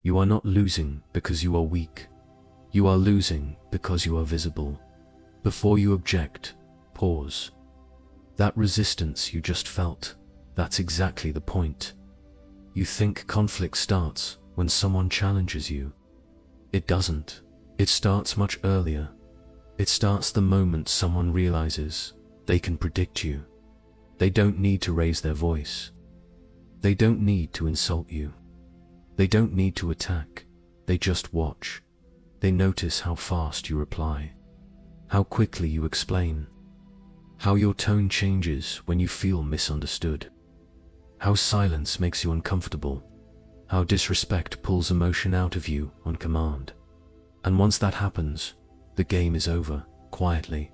You are not losing because you are weak. You are losing because you are visible. Before you object, pause. That resistance you just felt, that's exactly the point. You think conflict starts when someone challenges you. It doesn't. It starts much earlier. It starts the moment someone realizes they can predict you. They don't need to raise their voice. They don't need to insult you. They don't need to attack. They just watch. They notice how fast you reply, how quickly you explain, how your tone changes when you feel misunderstood, how silence makes you uncomfortable, how disrespect pulls emotion out of you on command. And once that happens, the game is over, quietly,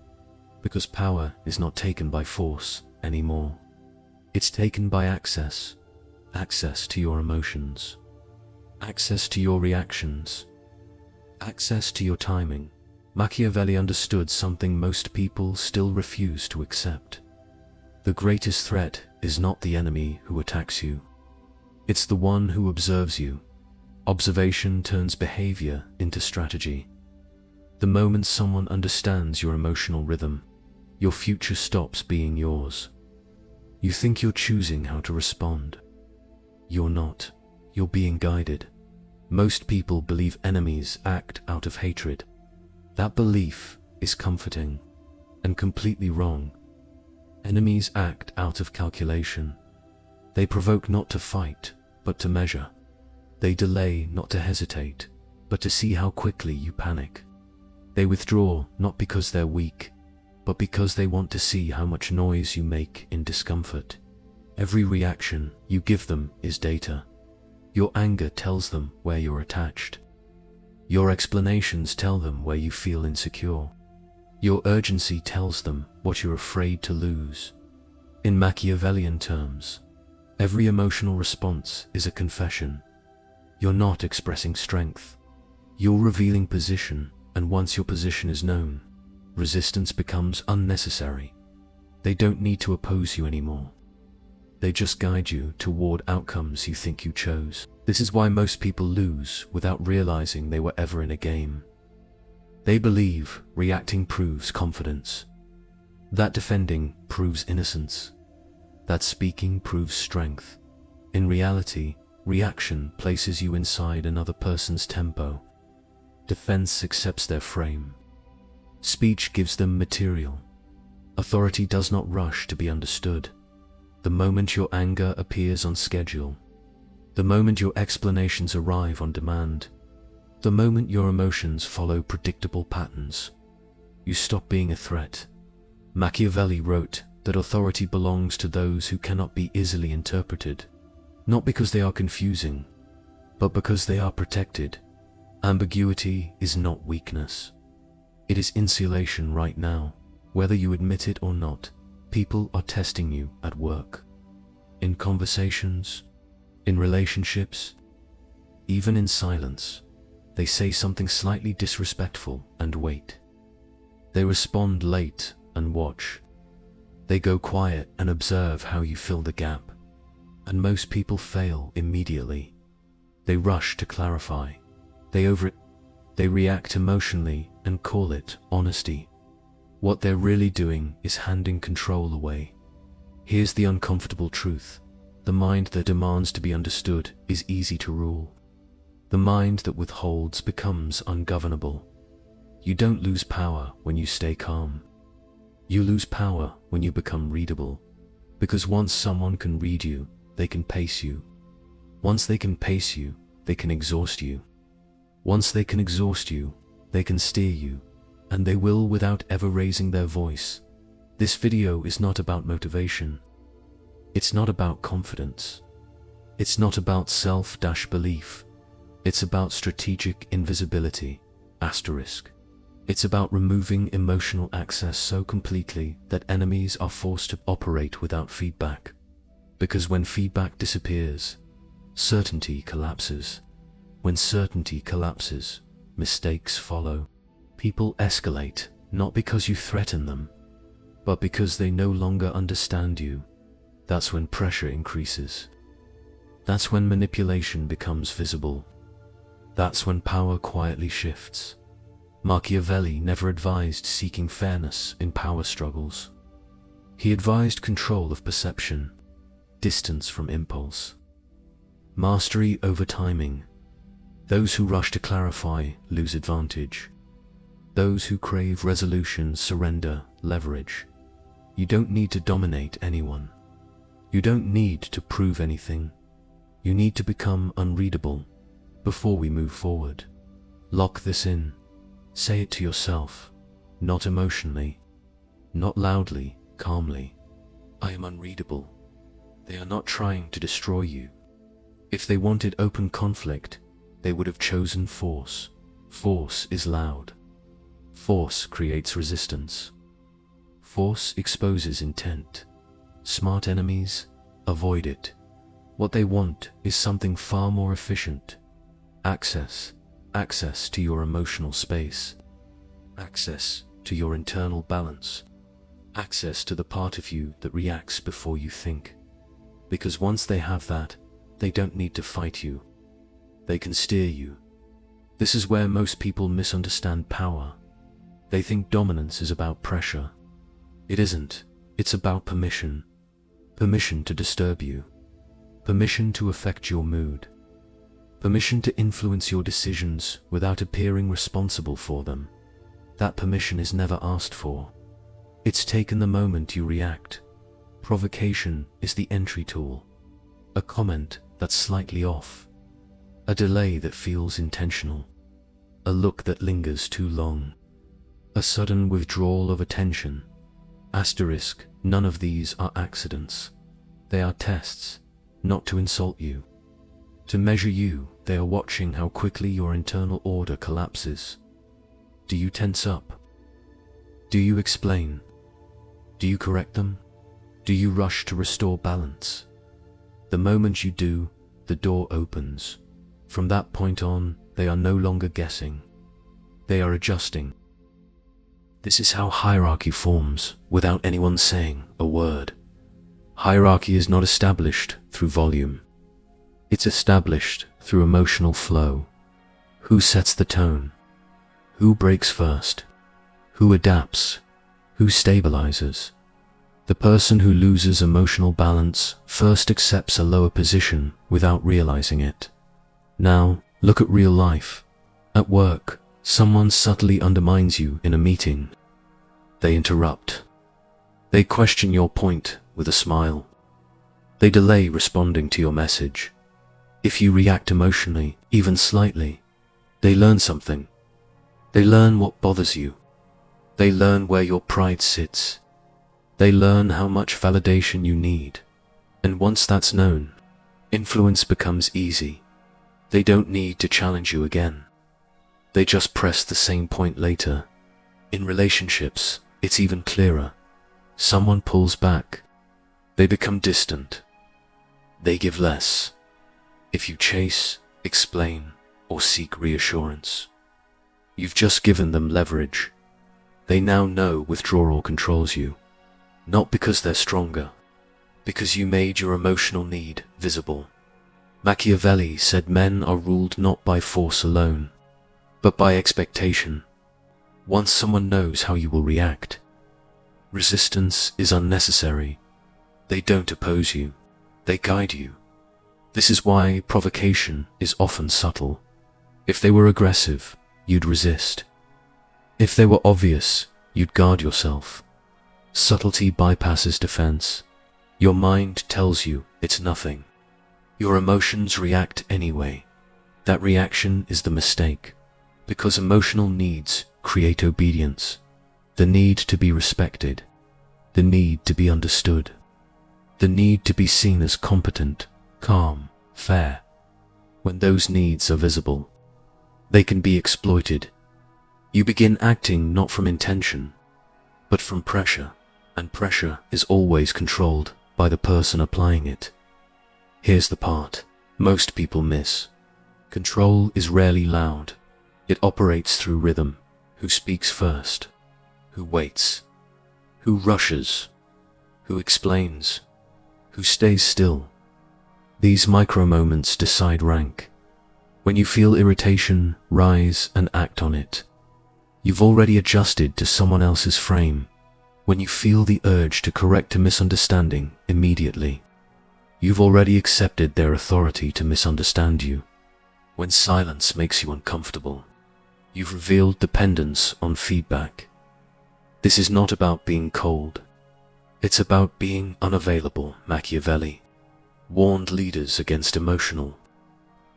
because power is not taken by force anymore. It's taken by access to your emotions, access to your reactions, access to your timing. Machiavelli understood something most people still refuse to accept. The greatest threat is not the enemy who attacks you. It's the one who observes you. Observation turns behavior into strategy. The moment someone understands your emotional rhythm, your future stops being yours. You think you're choosing how to respond. You're not. You're being guided. Most people believe enemies act out of hatred. That belief is comforting and completely wrong. Enemies act out of calculation. They provoke not to fight, but to measure. They delay not to hesitate, but to see how quickly you panic. They withdraw not because they're weak, but because they want to see how much noise you make in discomfort. Every reaction you give them is data. Your anger tells them where you're attached. Your explanations tell them where you feel insecure. Your urgency tells them what you're afraid to lose. In Machiavellian terms, every emotional response is a confession. You're not expressing strength. You're revealing position, and once your position is known, resistance becomes unnecessary. They don't need to oppose you anymore. They just guide you toward outcomes you think you chose. This is why most people lose without realizing they were ever in a game. They believe reacting proves confidence, that defending proves innocence, that speaking proves strength. In reality, reaction places you inside another person's tempo. Defense accepts their frame. Speech gives them material. Authority does not rush to be understood. The moment your anger appears on schedule, the moment your explanations arrive on demand, the moment your emotions follow predictable patterns, you stop being a threat. Machiavelli wrote that authority belongs to those who cannot be easily interpreted, not because they are confusing, but because they are protected. Ambiguity is not weakness. It is insulation right now. Whether you admit it or not, people are testing you at work, in conversations, in relationships, even in silence. They say something slightly disrespectful and wait. They respond late and watch. They go quiet and observe how you fill the gap. And most people fail immediately. They rush to clarify. They react emotionally and call it honesty. What they're really doing is handing control away. Here's the uncomfortable truth. The mind that demands to be understood is easy to rule. The mind that withholds becomes ungovernable. You don't lose power when you stay calm. You lose power when you become readable. Because once someone can read you, they can pace you. Once they can pace you, they can exhaust you. Once they can exhaust you, they can steer you. And they will without ever raising their voice. This video is not about motivation. It's not about confidence. It's not about self-belief. It's about strategic invisibility, asterisk. It's about removing emotional access so completely that enemies are forced to operate without feedback. Because when feedback disappears, certainty collapses. When certainty collapses, mistakes follow. People escalate, not because you threaten them, but because they no longer understand you. That's when pressure increases. That's when manipulation becomes visible. That's when power quietly shifts. Machiavelli never advised seeking fairness in power struggles. He advised control of perception, distance from impulse, mastery over timing. Those who rush to clarify lose advantage. Those who crave resolution surrender leverage. You don't need to dominate anyone. You don't need to prove anything. You need to become unreadable before we move forward. Lock this in. Say it to yourself, not emotionally, not loudly, calmly. I am unreadable. They are not trying to destroy you. If they wanted open conflict, they would have chosen force. Force is loud. Force creates resistance. Force exposes intent. Smart enemies avoid it. What they want is something far more efficient. Access to your emotional space. Access to your internal balance. Access to the part of you that reacts before you think. Because once they have that, they don't need to fight you. They can steer you. This is where most people misunderstand power. They think dominance is about pressure. It isn't. It's about permission. Permission to disturb you. Permission to affect your mood. Permission to influence your decisions without appearing responsible for them. That permission is never asked for. It's taken the moment you react. Provocation is the entry tool. A comment that's slightly off. A delay that feels intentional. A look that lingers too long. A sudden withdrawal of attention. Asterisk, none of these are accidents. They are tests, not to insult you. To measure you, they are watching how quickly your internal order collapses. Do you tense up? Do you explain? Do you correct them? Do you rush to restore balance? The moment you do, the door opens. From that point on, they are no longer guessing. They are adjusting. This is how hierarchy forms without anyone saying a word. Hierarchy is not established through volume. It's established through emotional flow. Who sets the tone? Who breaks first? Who adapts? Who stabilizes? The person who loses emotional balance first accepts a lower position without realizing it. Now, look at real life. At work, someone subtly undermines you in a meeting. They interrupt. They question your point with a smile. They delay responding to your message. If you react emotionally, even slightly, they learn something. They learn what bothers you. They learn where your pride sits. They learn how much validation you need. And once that's known, influence becomes easy. They don't need to challenge you again. They just press the same point later. In relationships, it's even clearer. Someone pulls back. They become distant. They give less. If you chase, explain, or seek reassurance, you've just given them leverage. They now know withdrawal controls you. Not because they're stronger, because you made your emotional need visible. Machiavelli said men are ruled not by force alone, but by expectation. Once someone knows how you will react, resistance is unnecessary. They don't oppose you, they guide you. This is why provocation is often subtle. If they were aggressive, you'd resist. If they were obvious, you'd guard yourself. Subtlety bypasses defense. Your mind tells you it's nothing. Your emotions react anyway. That reaction is the mistake, because emotional needs create obedience. The need to be respected, the need to be understood, the need to be seen as competent, calm, fair. When those needs are visible, they can be exploited. You begin acting not from intention, but from pressure, and pressure is always controlled by the person applying it. Here's the part most people miss. Control is rarely loud. It operates through rhythm. Who speaks first? Who waits? Who rushes? Who explains? Who stays still? These micro moments decide rank. When you feel irritation, rise and act on it. You've already adjusted to someone else's frame. When you feel the urge to correct a misunderstanding immediately, you've already accepted their authority to misunderstand you. When silence makes you uncomfortable, you've revealed dependence on feedback. This is not about being cold. It's about being unavailable. Machiavelli warned leaders against emotional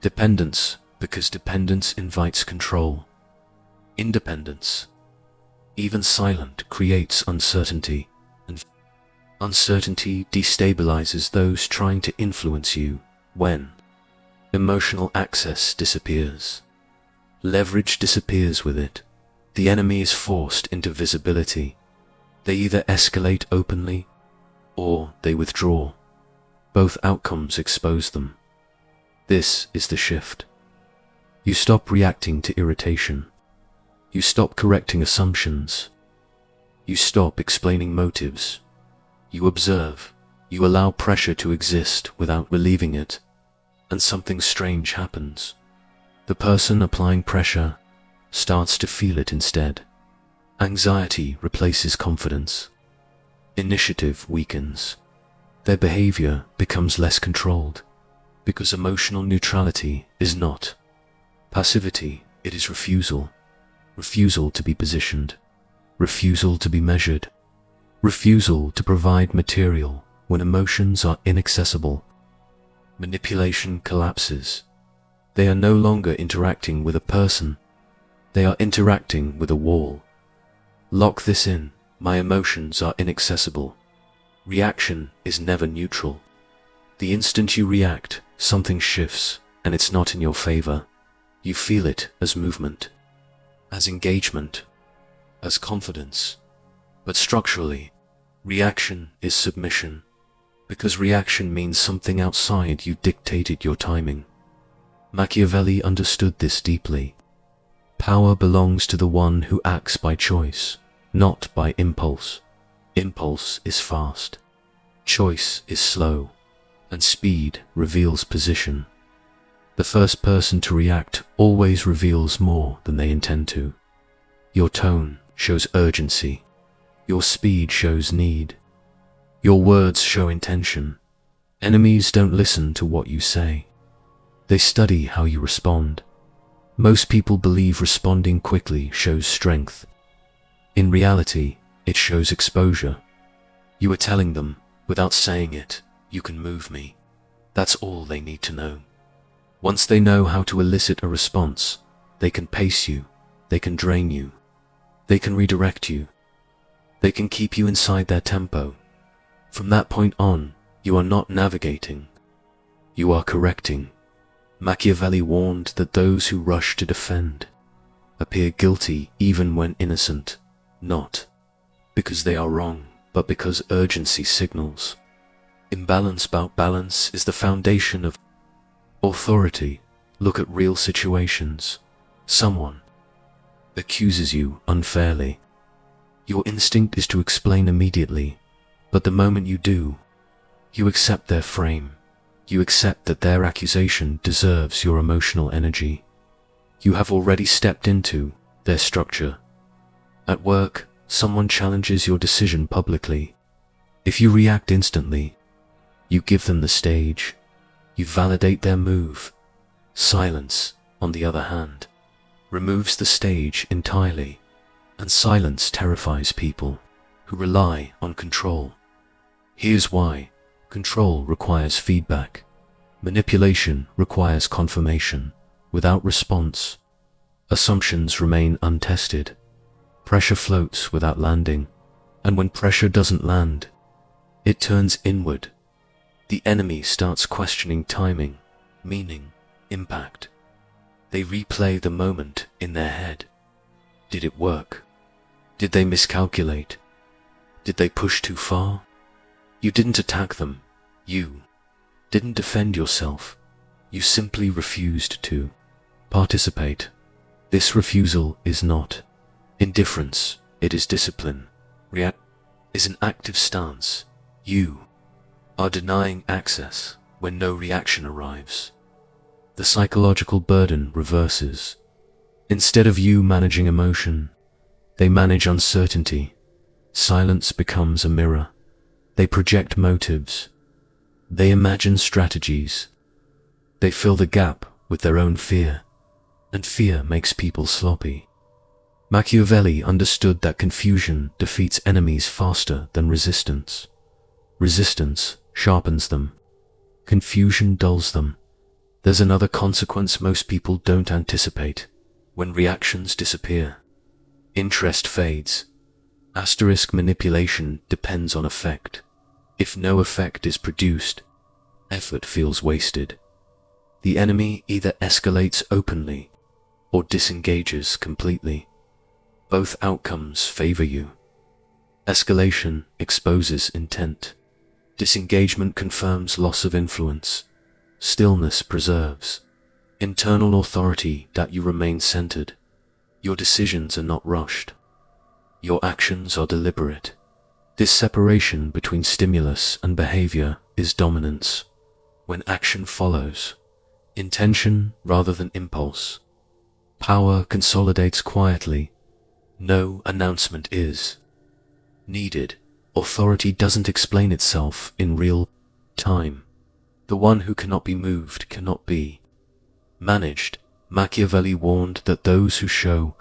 dependence because dependence invites control. Independence, even silent, creates uncertainty, and uncertainty destabilizes those trying to influence you. When emotional access disappears, leverage disappears with it. The enemy is forced into visibility. They either escalate openly or they withdraw. Both outcomes expose them. This is the shift. You stop reacting to irritation. You stop correcting assumptions. You stop explaining motives. You observe. You allow pressure to exist without relieving it. And something strange happens. The person applying pressure starts to feel it instead. Anxiety replaces confidence. Initiative weakens. Their behavior becomes less controlled. Because emotional neutrality is not passivity, it is refusal. Refusal to be positioned. Refusal to be measured. Refusal to provide material when emotions are inaccessible. Manipulation collapses. They are no longer interacting with a person. They are interacting with a wall. Lock this in. My emotions are inaccessible. Reaction is never neutral. The instant you react, something shifts, and it's not in your favor. You feel it as movement, as engagement, as confidence. But structurally, reaction is submission, because reaction means something outside you dictated your timing. Machiavelli understood this deeply. Power belongs to the one who acts by choice, not by impulse. Impulse is fast. Choice is slow, and speed reveals position. The first person to react always reveals more than they intend to. Your tone shows urgency. Your speed shows need. Your words show intention. Enemies don't listen to what you say. They study how you respond. Most people believe responding quickly shows strength. In reality, it shows exposure. You are telling them, without saying it, you can move me. That's all they need to know. Once they know how to elicit a response, they can pace you, they can drain you, they can redirect you, they can keep you inside their tempo. From that point on, you are not navigating, you are correcting. Machiavelli warned that those who rush to defend appear guilty even when innocent, not because they are wrong, but because urgency signals. Imbalance about balance is the foundation of authority. Look at real situations. Someone accuses you unfairly. Your instinct is to explain immediately, but the moment you do, you accept their frame. You accept that their accusation deserves your emotional energy. You have already stepped into their structure. At work, someone challenges your decision publicly. If you react instantly, you give them the stage. You validate their move. Silence, on the other hand, removes the stage entirely, and silence terrifies people who rely on control. Here's why. Control requires feedback. Manipulation requires confirmation. Without response, assumptions remain untested. Pressure floats without landing, and when pressure doesn't land, it turns inward. The enemy starts questioning timing, meaning, impact. They replay the moment in their head. Did it work? Did they miscalculate? Did they push too far? You didn't attack them. You didn't defend yourself. You simply refused to participate. This refusal is not indifference, it is discipline. React is an active stance. You are denying access when no reaction arrives. The psychological burden reverses. Instead of you managing emotion, they manage uncertainty. Silence becomes a mirror. They project motives. They imagine strategies. They fill the gap with their own fear, and fear makes people sloppy. Machiavelli understood that confusion defeats enemies faster than resistance. Resistance sharpens them. Confusion dulls them. There's another consequence most people don't anticipate. When reactions disappear, interest fades. Asterisk manipulation depends on effect. If no effect is produced, effort feels wasted. The enemy either escalates openly or disengages completely. Both outcomes favor you. Escalation exposes intent. Disengagement confirms loss of influence. Stillness preserves internal authority that you remain centered. Your decisions are not rushed. Your actions are deliberate. This separation between stimulus and behavior is dominance. When action follows, intention rather than impulse. Power consolidates quietly. No announcement is needed. Authority doesn't explain itself in real time. The one who cannot be moved cannot be managed. Machiavelli warned that those who show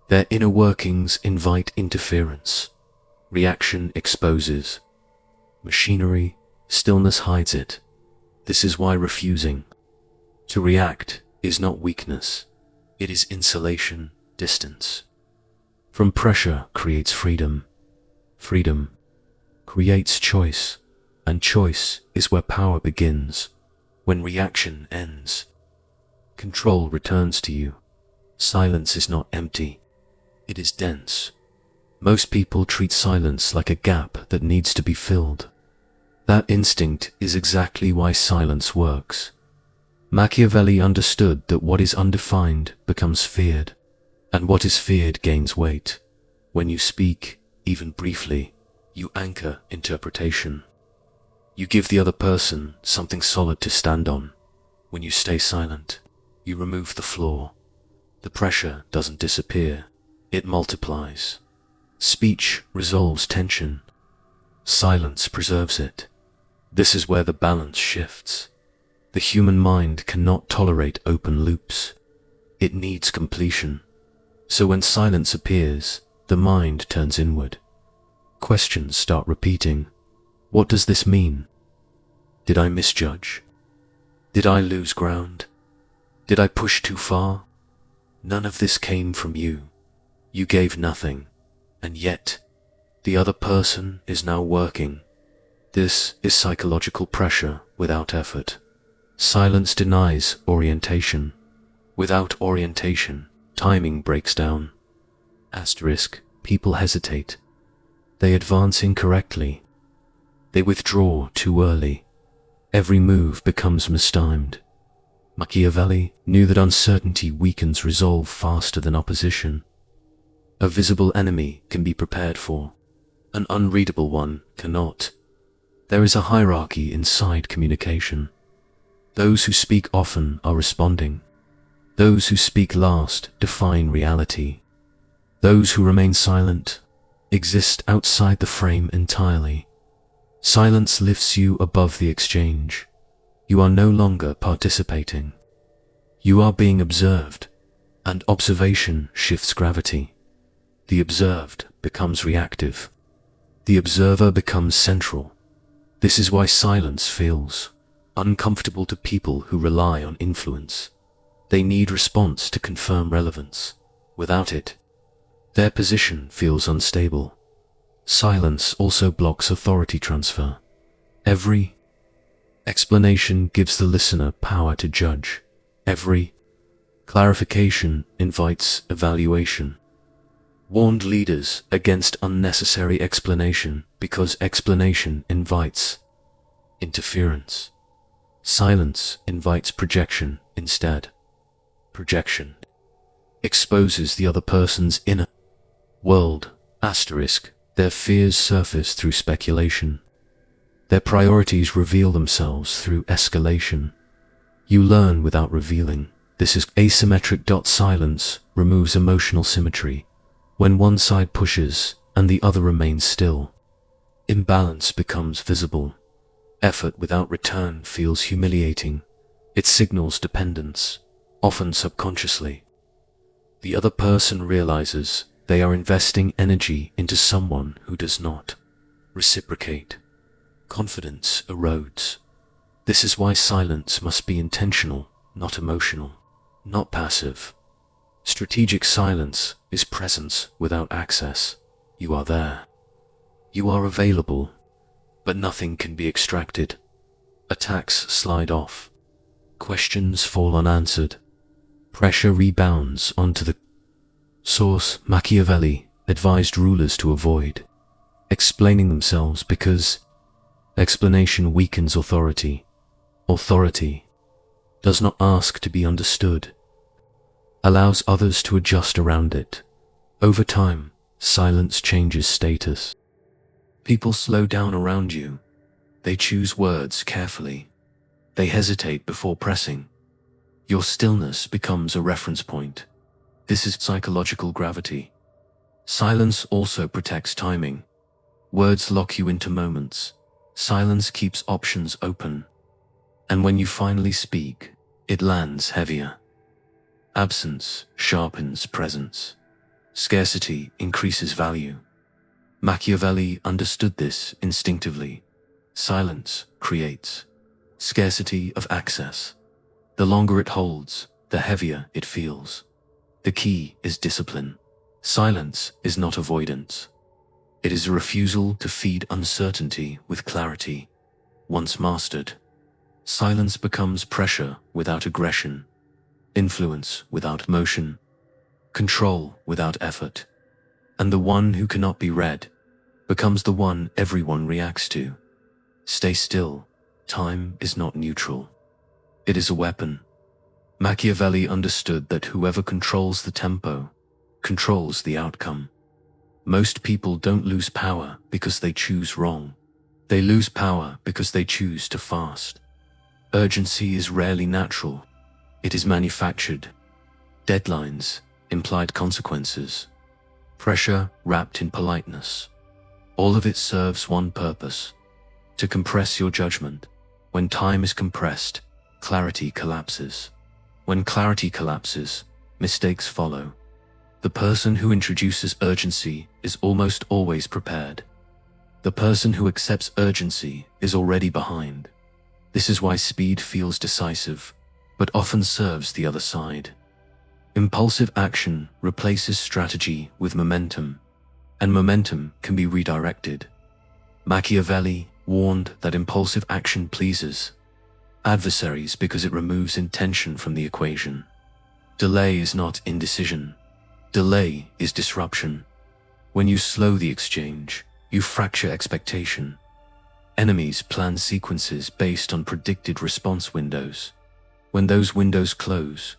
their inner workings invite interference. Reaction exposes machinery, stillness hides it. This is why refusing to react is not weakness. It is insulation, distance. From pressure creates freedom. Freedom creates choice, and choice is where power begins. When reaction ends, control returns to you. Silence is not empty. It is dense. Most people treat silence like a gap that needs to be filled. That instinct is exactly why silence works. Machiavelli understood that what is undefined becomes feared, and what is feared gains weight. When you speak, even briefly, you anchor interpretation. You give the other person something solid to stand on. When you stay silent, you remove the flaw. The pressure doesn't disappear, it multiplies. Speech resolves tension. Silence preserves it. This is where the balance shifts. The human mind cannot tolerate open loops. It needs completion. So when silence appears, the mind turns inward. Questions start repeating. What does this mean? Did I misjudge? Did I lose ground? Did I push too far? None of this came from you. You gave nothing, and yet the other person is now working. This is psychological pressure without effort. Silence denies orientation. Without orientation, timing breaks down. Asterisk, people hesitate. They advance incorrectly. They withdraw too early. Every move becomes mistimed. Machiavelli knew that uncertainty weakens resolve faster than opposition. A visible enemy can be prepared for. An unreadable one cannot. There is a hierarchy inside communication. Those who speak often are responding. Those who speak last define reality. Those who remain silent exist outside the frame entirely. Silence lifts you above the exchange. You are no longer participating. You are being observed, and observation shifts gravity. The observed becomes reactive. The observer becomes central. This is why silence feels uncomfortable to people who rely on influence. They need response to confirm relevance. Without it, their position feels unstable. Silence also blocks authority transfer. Every explanation gives the listener power to judge. Every clarification invites evaluation. Warned leaders against unnecessary explanation because explanation invites interference. Silence invites projection instead. Projection exposes the other person's inner world. Asterisk, their fears surface through speculation. Their priorities reveal themselves through escalation. You learn without revealing. This is asymmetric. Silence removes emotional symmetry. When one side pushes and the other remains still, imbalance becomes visible. Effort without return feels humiliating. It signals dependence, often subconsciously. The other person realizes they are investing energy into someone who does not reciprocate. Confidence erodes. This is why silence must be intentional, not emotional, not passive. Strategic silence is presence without access. You are there. You are available, but nothing can be extracted. Attacks slide off. Questions fall unanswered. Pressure rebounds onto the source. Machiavelli advised rulers to avoid explaining themselves because explanation weakens authority. Authority does not ask to be understood, allows others to adjust around it. Over time, silence changes status. People slow down around you. They choose words carefully. They hesitate before pressing. Your stillness becomes a reference point. This is psychological gravity. Silence also protects timing. Words lock you into moments. Silence keeps options open. And when you finally speak, it lands heavier. Absence sharpens presence. Scarcity increases value. Machiavelli understood this instinctively. Silence creates scarcity of access. The longer it holds, the heavier it feels. The key is discipline. Silence is not avoidance. It is a refusal to feed uncertainty with clarity. Once mastered, silence becomes pressure without aggression, influence without motion, control without effort, and the one who cannot be read becomes the one everyone reacts to. Stay still. Time is not neutral. It is a weapon. Machiavelli understood that whoever controls the tempo controls the outcome. Most people don't lose power because they choose wrong. They lose power because they choose to fast. Urgency is rarely natural. It is manufactured. Deadlines, implied consequences, pressure wrapped in politeness. All of it serves one purpose: to compress your judgment. When time is compressed, clarity collapses. When clarity collapses, mistakes follow. The person who introduces urgency is almost always prepared. The person who accepts urgency is already behind. This is why speed feels decisive, but often serves the other side. Impulsive action replaces strategy with momentum, and momentum can be redirected. Machiavelli warned that impulsive action pleases adversaries because it removes intention from the equation. Delay is not indecision. Delay is disruption. When you slow the exchange, you fracture expectation. Enemies plan sequences based on predicted response windows. When those windows close,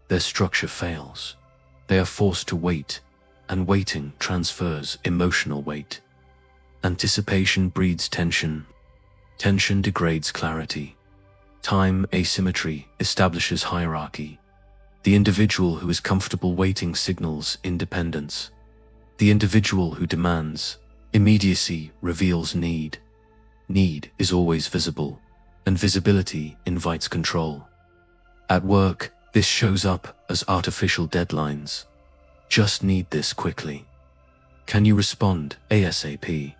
their structure fails. They are forced to wait, and waiting transfers emotional weight. Anticipation breeds tension. Tension degrades clarity. Time asymmetry establishes hierarchy. The individual who is comfortable waiting signals independence. The individual who demands immediacy reveals need. Need is always visible, and visibility invites control. At work, this shows up as artificial deadlines. Just need this quickly. Can you respond ASAP?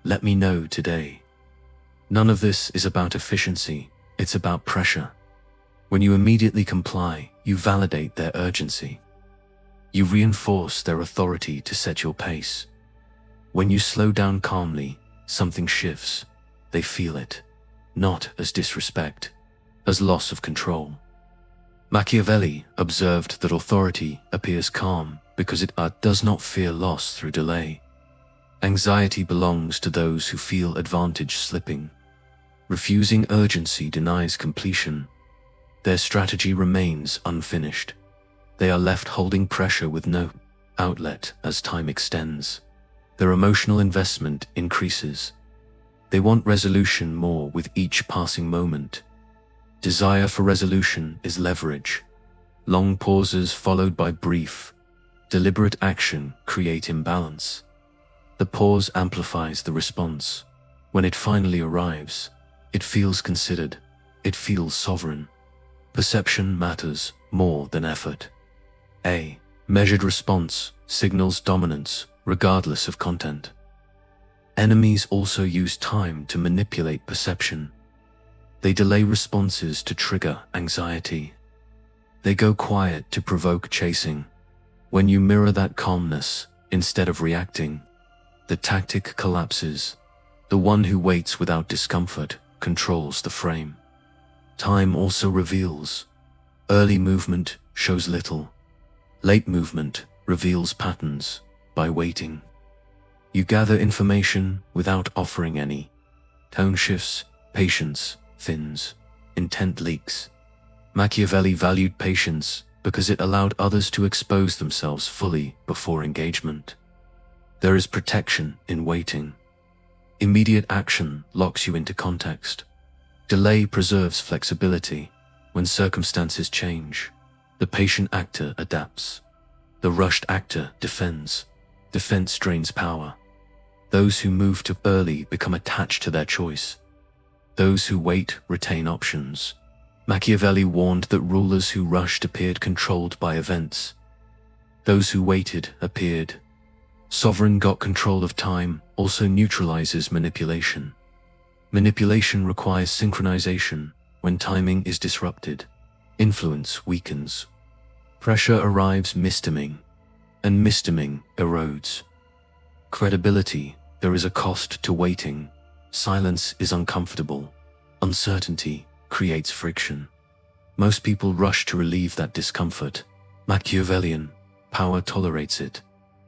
Let me know today. None of this is about efficiency, it's about pressure. When you immediately comply, you validate their urgency. You reinforce their authority to set your pace. When you slow down calmly, something shifts. They feel it, not as disrespect, as loss of control. Machiavelli observed that authority appears calm because it does not fear loss through delay. Anxiety belongs to those who feel advantage slipping. Refusing urgency denies completion. Their strategy remains unfinished. They are left holding pressure with no outlet as time extends. Their emotional investment increases. They want resolution more with each passing moment. Desire for resolution is leverage. Long pauses followed by brief, deliberate action create imbalance. The pause amplifies the response. When it finally arrives, it feels considered, it feels sovereign. Perception matters more than effort. A measured response signals dominance regardless of content. Enemies also use time to manipulate perception. They delay responses to trigger anxiety. They go quiet to provoke chasing. When you mirror that calmness instead of reacting, the tactic collapses. The one who waits without discomfort controls the frame. Time also reveals. Early movement shows little. Late movement reveals patterns by waiting. You gather information without offering any. Tone shifts, patience thins, intent leaks. Machiavelli valued patience because it allowed others to expose themselves fully before engagement. There is protection in waiting. Immediate action locks you into context. Delay preserves flexibility. When circumstances change, the patient actor adapts. The rushed actor defends. Defense drains power. Those who move too early become attached to their choice. Those who wait retain options. Machiavelli warned that rulers who rushed appeared controlled by events. Those who waited appeared. Sovereign got control of time also neutralizes manipulation. Manipulation requires synchronization. When timing is disrupted, influence weakens. Pressure arrives mistiming, and mistiming erodes. Credibility, there is a cost to waiting. Silence is uncomfortable. Uncertainty creates friction. Most people rush to relieve that discomfort. Machiavellian, power tolerates it.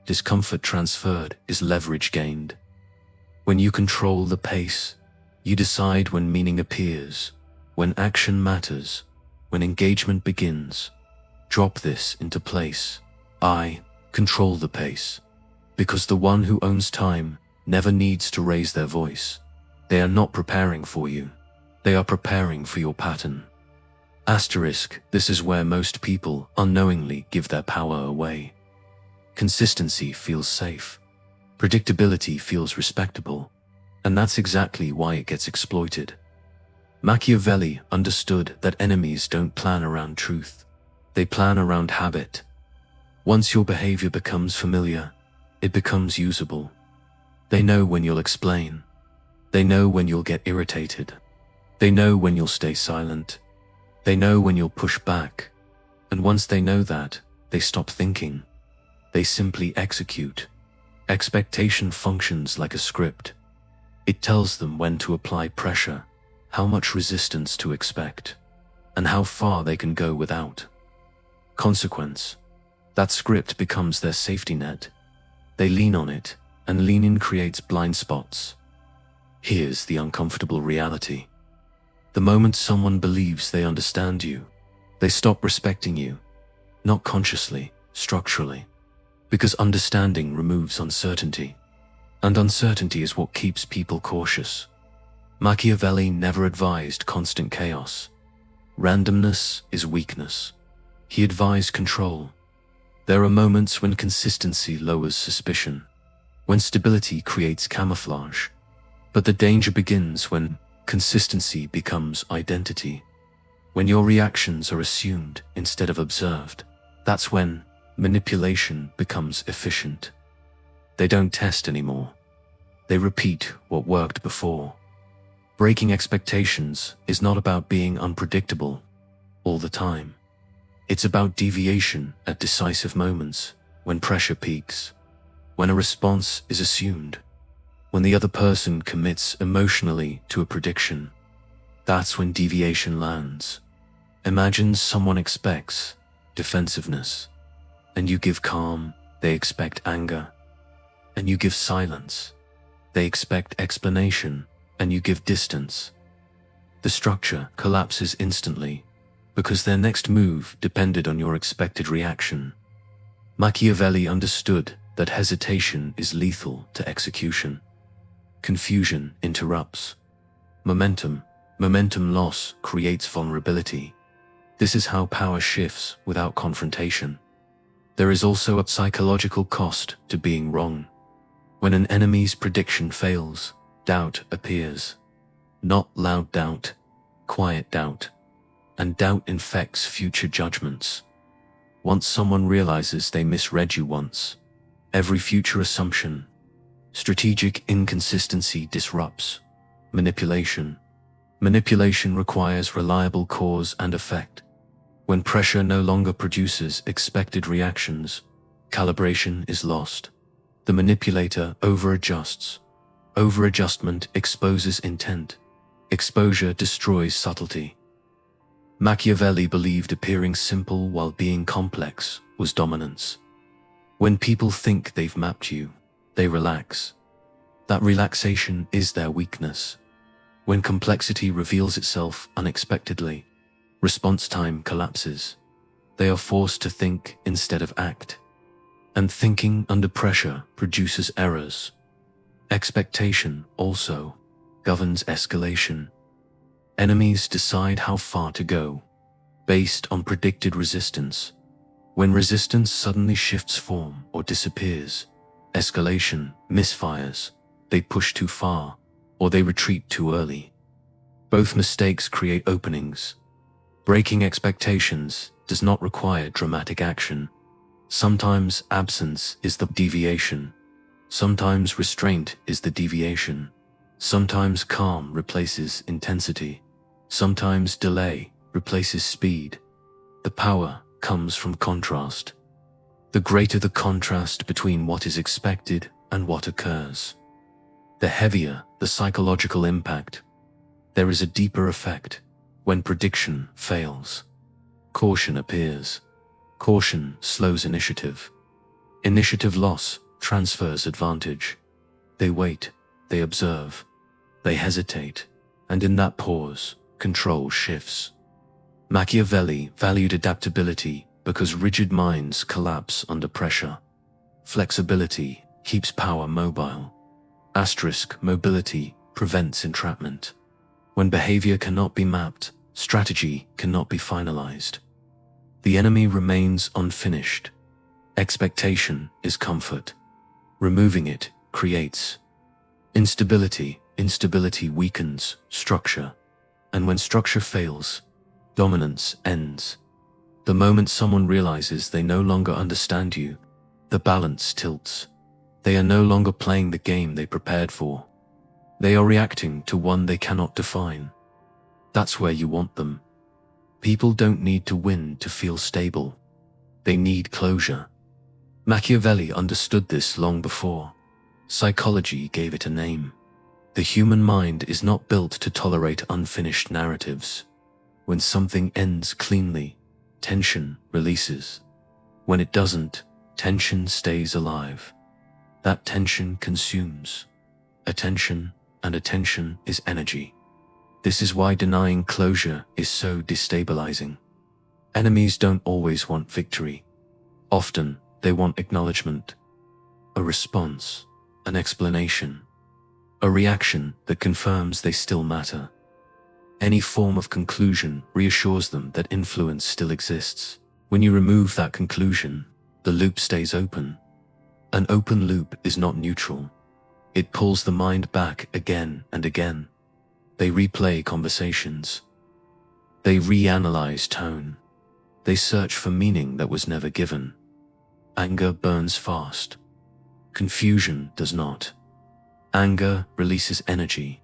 Discomfort transferred is leverage gained. When you control the pace, you decide when meaning appears, when action matters, when engagement begins. Drop this into place. I control the pace. Because the one who owns time never needs to raise their voice. They are not preparing for you. They are preparing for your pattern. Asterisk, this is where most people unknowingly give their power away. Consistency feels safe. Predictability feels respectable. And that's exactly why it gets exploited. Machiavelli understood that enemies don't plan around truth. They plan around habit. Once your behavior becomes familiar, it becomes usable. They know when you'll explain. They know when you'll get irritated. They know when you'll stay silent. They know when you'll push back. And once they know that, they stop thinking. They simply execute. Expectation functions like a script. It tells them when to apply pressure, how much resistance to expect, and how far they can go without. Consequence. That script becomes their safety net. They lean on it, and leaning creates blind spots. Here's the uncomfortable reality. The moment someone believes they understand you, they stop respecting you, not consciously, structurally, because understanding removes uncertainty, and uncertainty is what keeps people cautious. Machiavelli never advised constant chaos. Randomness is weakness. He advised control. There are moments when consistency lowers suspicion, when stability creates camouflage, but the danger begins when consistency becomes identity. When your reactions are assumed instead of observed, that's when manipulation becomes efficient. They don't test anymore. They repeat what worked before. Breaking expectations is not about being unpredictable all the time. It's about deviation at decisive moments, when pressure peaks, when a response is assumed, when the other person commits emotionally to a prediction. That's when deviation lands. Imagine someone expects defensiveness, and you give calm, they expect anger, and you give silence. They expect explanation, and you give distance. The structure collapses instantly, because their next move depended on your expected reaction. Machiavelli understood that hesitation is lethal to execution. Confusion interrupts. Momentum Momentum loss creates vulnerability. This is how power shifts without confrontation. There is also a psychological cost to being wrong. When an enemy's prediction fails, doubt appears. Not loud doubt, quiet doubt. And doubt infects future judgments. Once someone realizes they misread you once, every future assumption, strategic inconsistency disrupts. Manipulation. Manipulation requires reliable cause and effect. When pressure no longer produces expected reactions, calibration is lost. The manipulator over-adjusts. Over-adjustment exposes intent. Exposure destroys subtlety. Machiavelli believed appearing simple while being complex was dominance. When people think they've mapped you, they relax. That relaxation is their weakness. When complexity reveals itself unexpectedly, response time collapses. They are forced to think instead of act. And thinking under pressure produces errors. Expectation also governs escalation. Enemies decide how far to go, based on predicted resistance. When resistance suddenly shifts form or disappears, escalation misfires. They push too far, or they retreat too early. Both mistakes create openings. Breaking expectations does not require dramatic action. Sometimes absence is the deviation. Sometimes restraint is the deviation. Sometimes calm replaces intensity. Sometimes delay replaces speed. The power comes from contrast. The greater the contrast between what is expected and what occurs, the heavier the psychological impact. There is a deeper effect when prediction fails. Caution appears. Caution slows initiative. Initiative loss transfers advantage. They wait, they observe, they hesitate, and in that pause, control shifts. Machiavelli valued adaptability because rigid minds collapse under pressure. Flexibility keeps power mobile. Mobility prevents entrapment. When behavior cannot be mapped, strategy cannot be finalized. The enemy remains unfinished. Expectation is comfort. Removing it creates instability. Instability weakens structure. And when structure fails, dominance ends. The moment someone realizes they no longer understand you, the balance tilts. They are no longer playing the game they prepared for. They are reacting to one they cannot define. That's where you want them. People don't need to win to feel stable. They need closure. Machiavelli understood this long before psychology gave it a name. The human mind is not built to tolerate unfinished narratives. When something ends cleanly, tension releases. When it doesn't, tension stays alive. That tension consumes attention, and attention is energy. This is why denying closure is so destabilizing. Enemies don't always want victory. Often, they want acknowledgement, a response, an explanation, a reaction that confirms they still matter. Any form of conclusion reassures them that influence still exists. When you remove that conclusion, the loop stays open. An open loop is not neutral. It pulls the mind back again and again. They replay conversations. They reanalyze tone. They search for meaning that was never given. Anger burns fast. Confusion does not. Anger releases energy.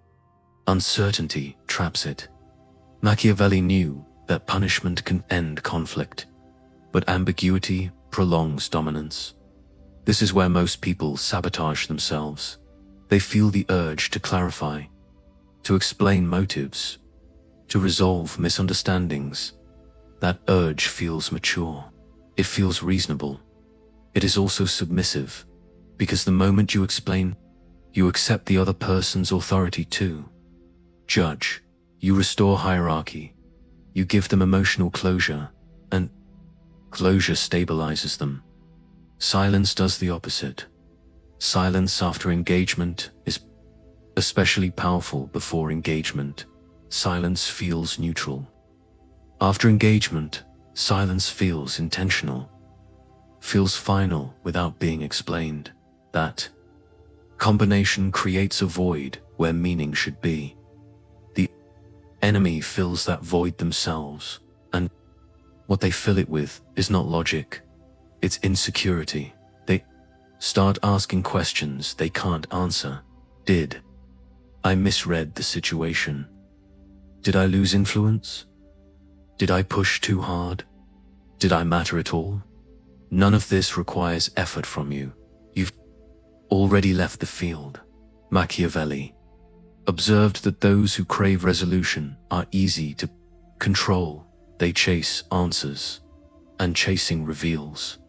Uncertainty traps it. Machiavelli knew that punishment can end conflict, but ambiguity prolongs dominance. This is where most people sabotage themselves. They feel the urge to clarify, to explain motives, to resolve misunderstandings. That urge feels mature. It feels reasonable. It is also submissive, because the moment you explain, you accept the other person's authority too. Judge. You restore hierarchy. You give them emotional closure, and closure stabilizes them. Silence does the opposite. Silence after engagement is especially powerful before engagement. silence feels neutral. After engagement, silence feels intentional, feels final without being explained. That combination creates a void where meaning should be. The enemy fills that void themselves, and what they fill it with is not logic, it's insecurity. They start asking questions they can't answer. Did I misread the situation? Did I lose influence? Did I push too hard? Did I matter at all? None of this requires effort from you. You've already left the field. Machiavelli observed that those who crave resolution are easy to control. They chase answers, and chasing reveals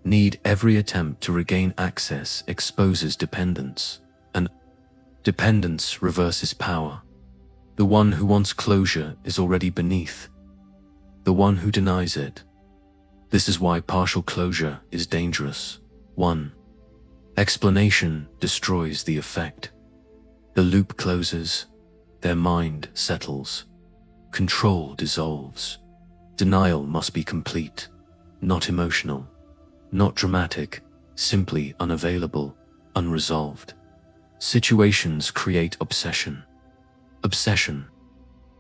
need. Every attempt to regain access exposes dependence, and dependence reverses power. The one who wants closure is already beneath the one who denies it. This is why partial closure is dangerous. 1. Explanation destroys the effect. The loop closes, their mind settles, control dissolves. Denial must be complete, not emotional, not dramatic, simply unavailable, unresolved. Situations create obsession. Obsession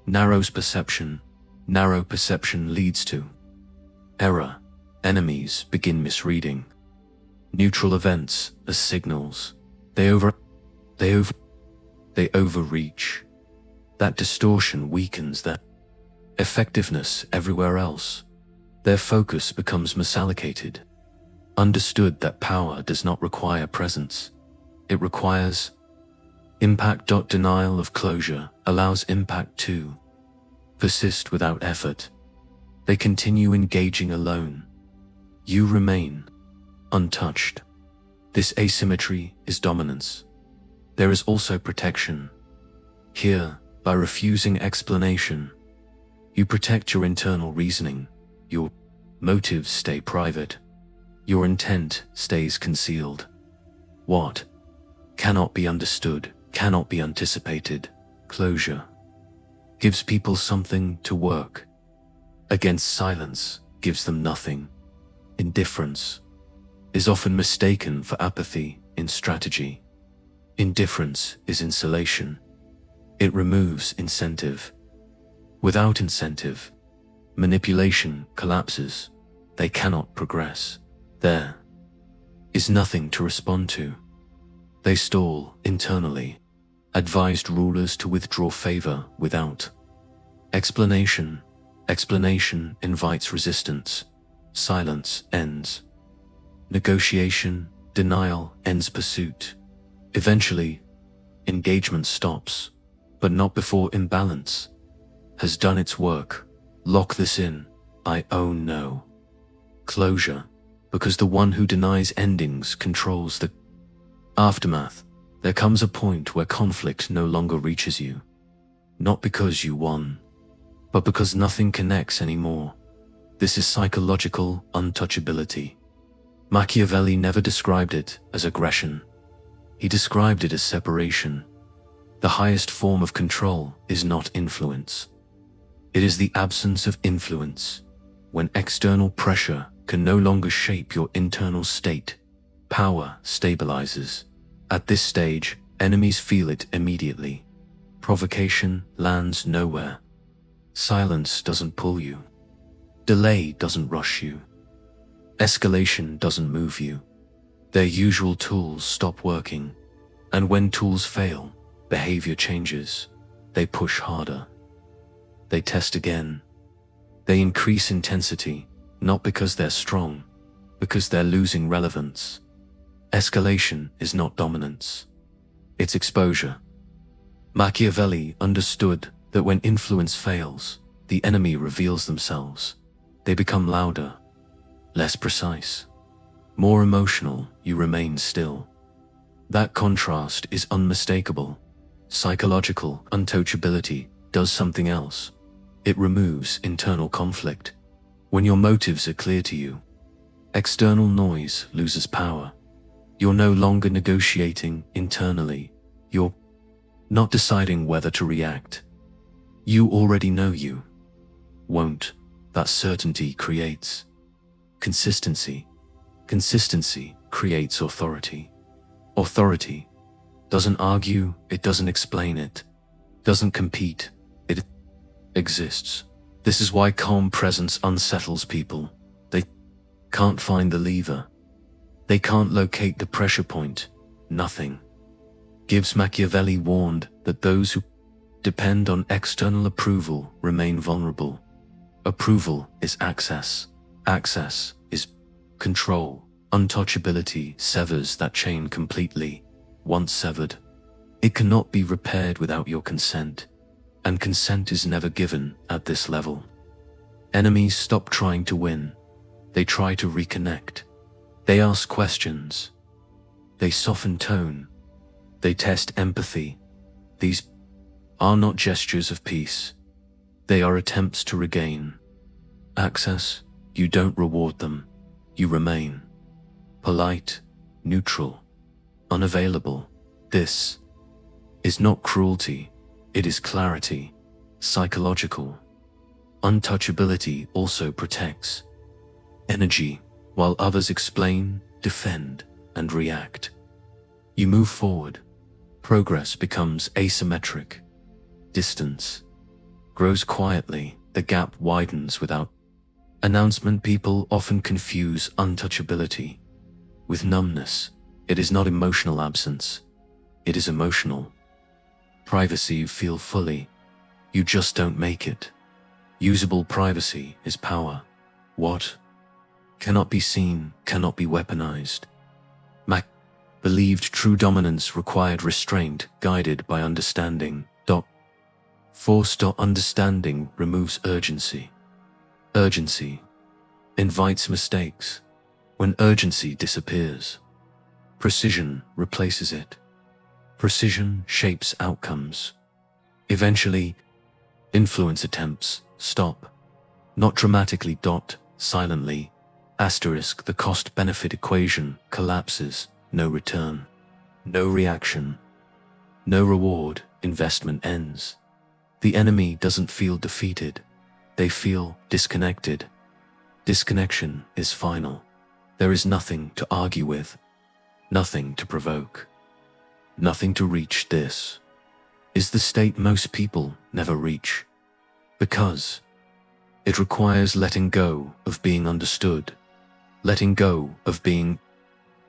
narrows perception. Narrow perception leads to error. Enemies begin misreading neutral events as signals. They overreach. That distortion weakens their effectiveness everywhere else. Their focus becomes misallocated. Understood that power does not require presence. It requires impact. Denial of closure allows impact to persist without effort. They continue engaging alone. You remain untouched. This asymmetry is dominance. There is also protection. Here, by refusing explanation, you protect your internal reasoning. Your motives stay private. Your intent stays concealed. What cannot be understood, cannot be anticipated. Closure gives people something to work against. Silence gives them nothing. Indifference is often mistaken for apathy in strategy. Indifference is insulation. It removes incentive. Without incentive, manipulation collapses. They cannot progress. There is nothing to respond to. They stall internally. Advised rulers to withdraw favor without explanation. Explanation invites resistance. Silence ends negotiation. Denial ends pursuit. Eventually, engagement stops, but not before imbalance has done its work. Lock this in. I own no closure, because the one who denies endings controls the aftermath. There comes a point where conflict no longer reaches you, not because you won, but because nothing connects anymore. This is psychological untouchability. Machiavelli never described it as aggression. He described it as separation. The highest form of control is not influence. It is the absence of influence. When external pressure can no longer shape your internal state, power stabilizes. At this stage, enemies feel it immediately. Provocation lands nowhere. Silence doesn't pull you. Delay doesn't rush you. Escalation doesn't move you. Their usual tools stop working. And when tools fail, behavior changes. They push harder. They test again. They increase intensity, not because they're strong, because they're losing relevance. Escalation is not dominance. It's exposure. Machiavelli understood that when influence fails, the enemy reveals themselves. They become louder, less precise, more emotional. You remain still. That contrast is unmistakable. Psychological untouchability does something else. It removes internal conflict. When your motives are clear to you, external noise loses power. You're no longer negotiating internally. You're not deciding whether to react. You already know you won't. That certainty creates consistency. Consistency creates authority. Authority doesn't argue, it doesn't explain it, doesn't compete, it exists. This is why calm presence unsettles people. They can't find the lever. They can't locate the pressure point. Nothing. Machiavelli warned that those who depend on external approval remain vulnerable. Approval is access. Access is control. Untouchability severs that chain completely. Once severed, it cannot be repaired without your consent, and consent is never given at this level. Enemies stop trying to win. They try to reconnect. They ask questions. They soften tone. They test empathy. These are not gestures of peace. They are attempts to regain access. You don't reward them. You remain polite, neutral, unavailable. This is not cruelty. It is clarity, psychological. Untouchability also protects energy, while others explain, defend, and react. You move forward. Progress becomes asymmetric. Distance grows quietly. The gap widens without announcement. People often confuse untouchability with numbness. It is not emotional absence. It is emotional privacy. You feel fully. You just don't make it. Usable privacy is power. What cannot be seen cannot be weaponized. Mac believed true dominance required restraint guided by understanding. Forced understanding removes urgency. Urgency invites mistakes. When urgency disappears, precision replaces it. Precision shapes outcomes. Eventually, influence attempts stop. Not dramatically. Silently. Asterisk. The cost-benefit equation collapses. No return. No reaction. No reward. Investment ends. The enemy doesn't feel defeated. They feel disconnected. Disconnection is final. There is nothing to argue with. Nothing to provoke. Nothing to reach. This is the state most people never reach. Because it requires letting go of being understood. Letting go of being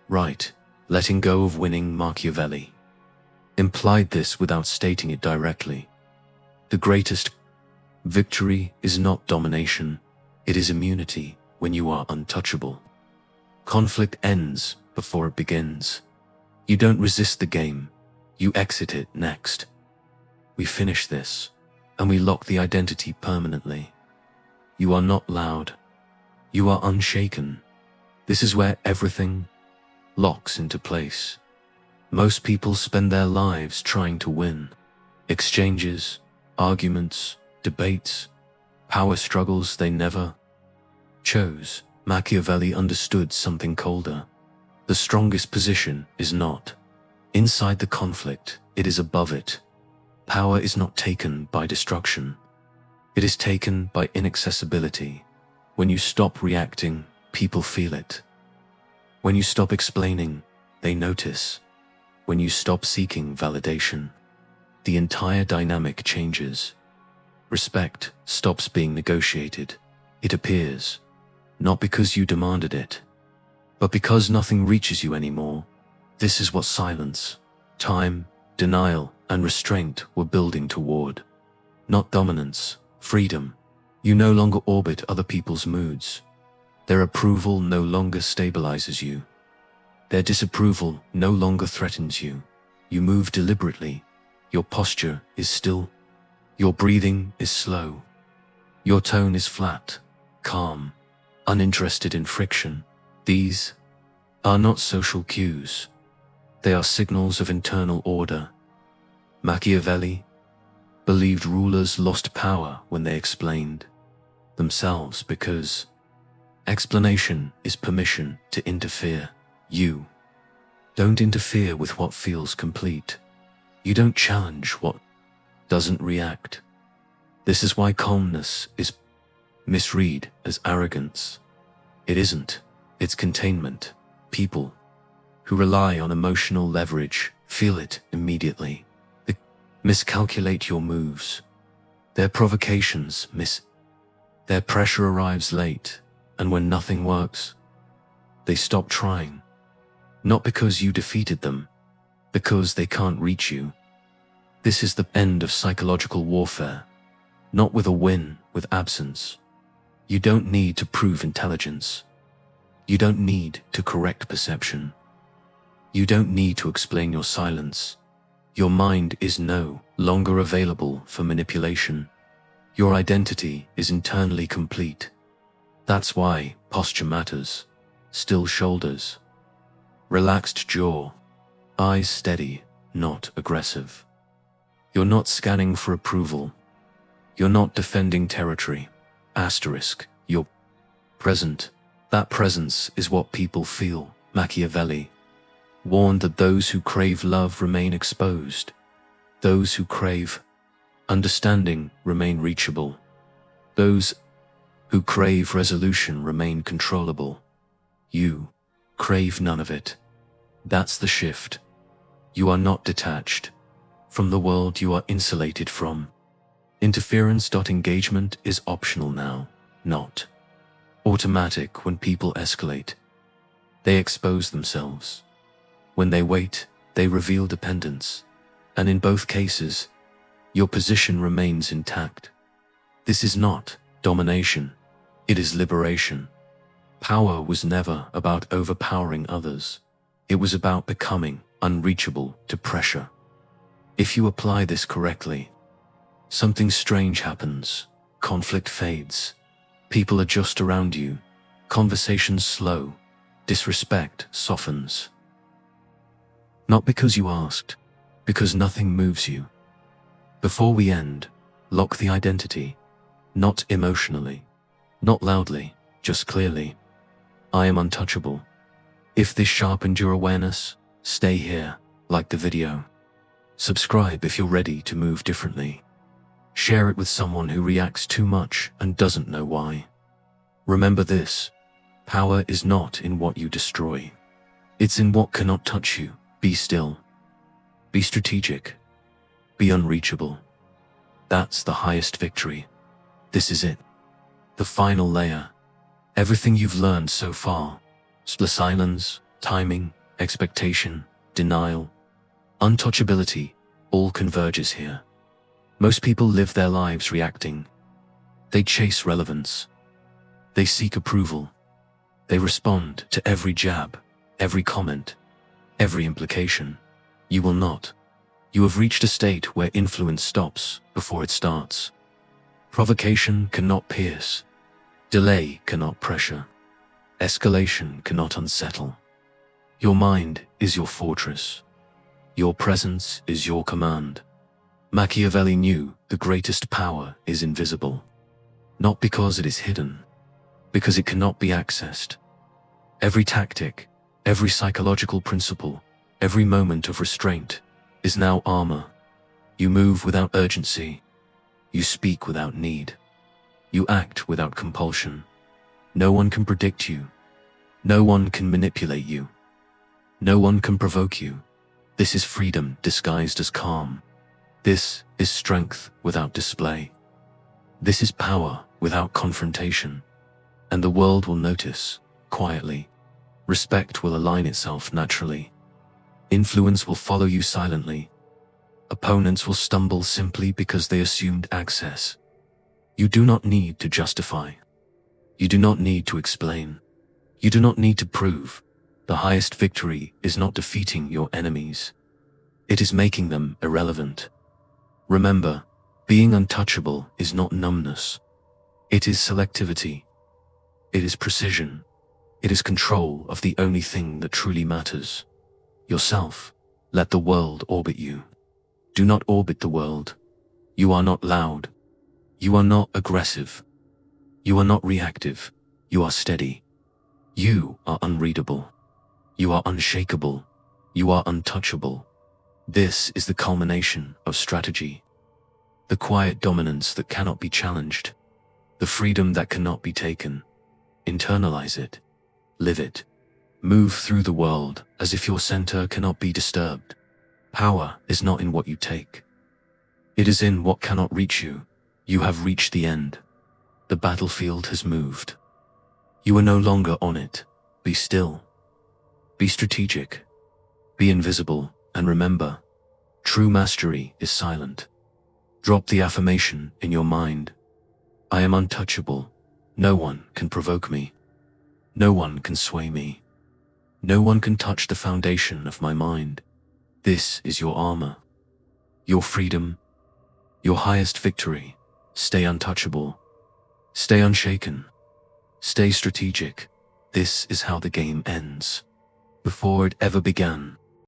right. Letting go of winning. Machiavelli implied this without stating it directly. The greatest victory is not domination, it is immunity. When you are untouchable, conflict ends before it begins. You don't resist the game, you exit it. Next, we finish this, and we lock the identity permanently. You are not loud, you are unshaken. This is where everything locks into place. Most people spend their lives trying to win. Exchanges, arguments, debates, power struggles they never chose. Machiavelli understood something colder. The strongest position is not inside the conflict, it is above it. Power is not taken by destruction. It is taken by inaccessibility. When you stop reacting, people feel it. When you stop explaining, they notice. When you stop seeking validation, the entire dynamic changes. Respect stops being negotiated. It appears, not because you demanded it, but because nothing reaches you anymore. This is what silence, time, denial, and restraint were building toward. Not dominance, freedom. You no longer orbit other people's moods. Their approval no longer stabilizes you. Their disapproval no longer threatens you. You move deliberately. Your posture is still. Your breathing is slow. Your tone is flat, calm, uninterested in friction. These are not social cues. They are signals of internal order. Machiavelli believed rulers lost power when they explained themselves because explanation is permission to interfere. You don't interfere with what feels complete. You don't challenge what doesn't react. This is why calmness is misread as arrogance. It isn't. It's containment. People who rely on emotional leverage feel it immediately. They miscalculate your moves. Their provocations Their pressure arrives late, and when nothing works, they stop trying. Not because you defeated them, because they can't reach you. This is the end of psychological warfare, not with a win, with absence. You don't need to prove intelligence. You don't need to correct perception. You don't need to explain your silence. Your mind is no longer available for manipulation. Your identity is internally complete. That's why posture matters. Still shoulders, relaxed jaw, eyes steady, not aggressive. You're not scanning for approval. You're not defending territory. Asterisk, you're present. That presence is what people feel. Machiavelli warned that those who crave love remain exposed. Those who crave understanding remain reachable. Those who crave resolution remain controllable. You crave none of it. That's the shift. You are not detached from the world you are insulated from. Interference. Engagement is optional now, not automatic. When people escalate, they expose themselves. When they wait, they reveal dependence. And in both cases, your position remains intact. This is not domination. It is liberation. Power was never about overpowering others. It was about becoming unreachable to pressure. If you apply this correctly, something strange happens. Conflict fades. People adjust around you. Conversations slow. Disrespect softens. Not because you asked, because nothing moves you. Before we end, lock the identity. Not emotionally, not loudly, just clearly. I am untouchable. If this sharpened your awareness, stay here, like the video. Subscribe if you're ready to move differently. Share it with someone who reacts too much and doesn't know why. Remember this: power is not in what you destroy. It's in what cannot touch you. Be still. Be strategic. Be unreachable. That's the highest victory. This is it. The final layer. Everything you've learned so far. Silence, timing, expectation, denial, untouchability, all converges here. Most people live their lives reacting. They chase relevance. They seek approval. They respond to every jab, every comment, every implication. You will not. You have reached a state where influence stops before it starts. Provocation cannot pierce. Delay cannot pressure. Escalation cannot unsettle. Your mind is your fortress. Your presence is your command. Machiavelli knew the greatest power is invisible. Not because it is hidden, because it cannot be accessed. Every tactic, every psychological principle, every moment of restraint is now armor. You move without urgency. You speak without need. You act without compulsion. No one can predict you. No one can manipulate you. No one can provoke you. This is freedom disguised as calm. This is strength without display. This is power without confrontation. And the world will notice, quietly. Respect will align itself naturally. Influence will follow you silently. Opponents will stumble simply because they assumed access. You do not need to justify. You do not need to explain. You do not need to prove. The highest victory is not defeating your enemies. It is making them irrelevant. Remember, being untouchable is not numbness. It is selectivity. It is precision. It is control of the only thing that truly matters. Yourself. Let the world orbit you. Do not orbit the world. You are not loud. You are not aggressive. You are not reactive. You are steady. You are unreadable. You are unshakable. You are untouchable. This is the culmination of strategy. the quiet dominance that cannot be challenged, the freedom that cannot be taken. Internalize it. Live it. Move through the world as if your center cannot be disturbed. Power is not in what you take. It is in what cannot reach you. You have reached the end. The battlefield has moved. You are no longer on it. Be still. Be strategic. Be invisible, and remember, true mastery is silent. Drop the affirmation in your mind. I am untouchable. No one can provoke me. No one can sway me. No one can touch the foundation of my mind. This is your armor, your freedom, your highest victory. Stay untouchable. Stay unshaken. Stay strategic. This is how the game ends. Before it ever began.